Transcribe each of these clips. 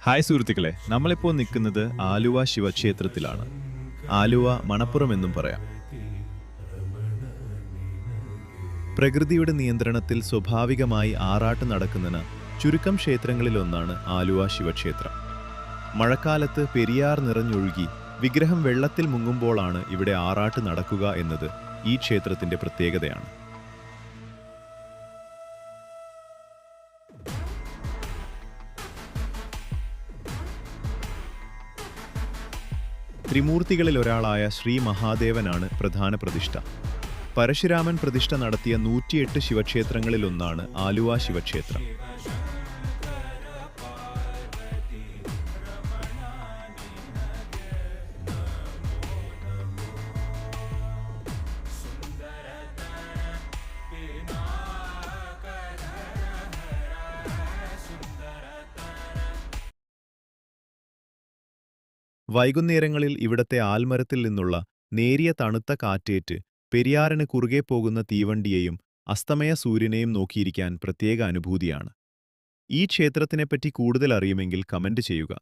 Hi സുഹൃത്തുക്കളെ, നമ്മളിപ്പോൾ നിൽക്കുന്നത് ആലുവ ശിവക്ഷേത്രത്തിലാണ്. ആലുവ മണപ്പുറം എന്നും പറയാം. പ്രകൃതിയുടെ നിയന്ത്രണത്തിൽ സ്വാഭാവികമായി ആറാട്ട് നടക്കുന്നതിന് ചുരുക്കം ക്ഷേത്രങ്ങളിലൊന്നാണ് ആലുവ ശിവക്ഷേത്രം. മഴക്കാലത്ത് പെരിയാർ നിറഞ്ഞൊഴുകി വിഗ്രഹം വെള്ളത്തിൽ മുങ്ങുമ്പോഴാണ് ഇവിടെ ആറാട്ട് നടക്കുക എന്നത് ഈ ക്ഷേത്രത്തിന്റെ പ്രത്യേകതയാണ്. ത്രിമൂർത്തികളിൽ ഒരാളായ ശ്രീ മഹാദേവനാണ് പ്രധാന പ്രതിഷ്ഠ. പരശുരാമൻ പ്രതിഷ്ഠ നടത്തിയ 108 ശിവക്ഷേത്രങ്ങളിലൊന്നാണ് ആലുവ ശിവക്ഷേത്രം. വൈകുന്നേരങ്ങളിൽ ഇവിടത്തെ ആൽമരത്തിൽ നിന്നുള്ള നേരിയ തണുത്ത കാറ്റേറ്റ് പെരിയാറിന് കുറുകെ പോകുന്ന തീവണ്ടിയെയും അസ്തമയ സൂര്യനെയും നോക്കിയിരിക്കാൻ പ്രത്യേക അനുഭൂതിയാണ്. ഈ ക്ഷേത്രത്തിനെപ്പറ്റി കൂടുതൽ അറിയുമെങ്കിൽ കമന്റ് ചെയ്യുക.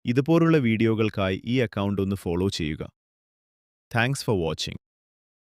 ഇതുപോലുള്ള വീഡിയോകൾക്കായി ഈ അക്കൗണ്ട് ഒന്ന് ഫോളോ ചെയ്യുക. Thanks for watching.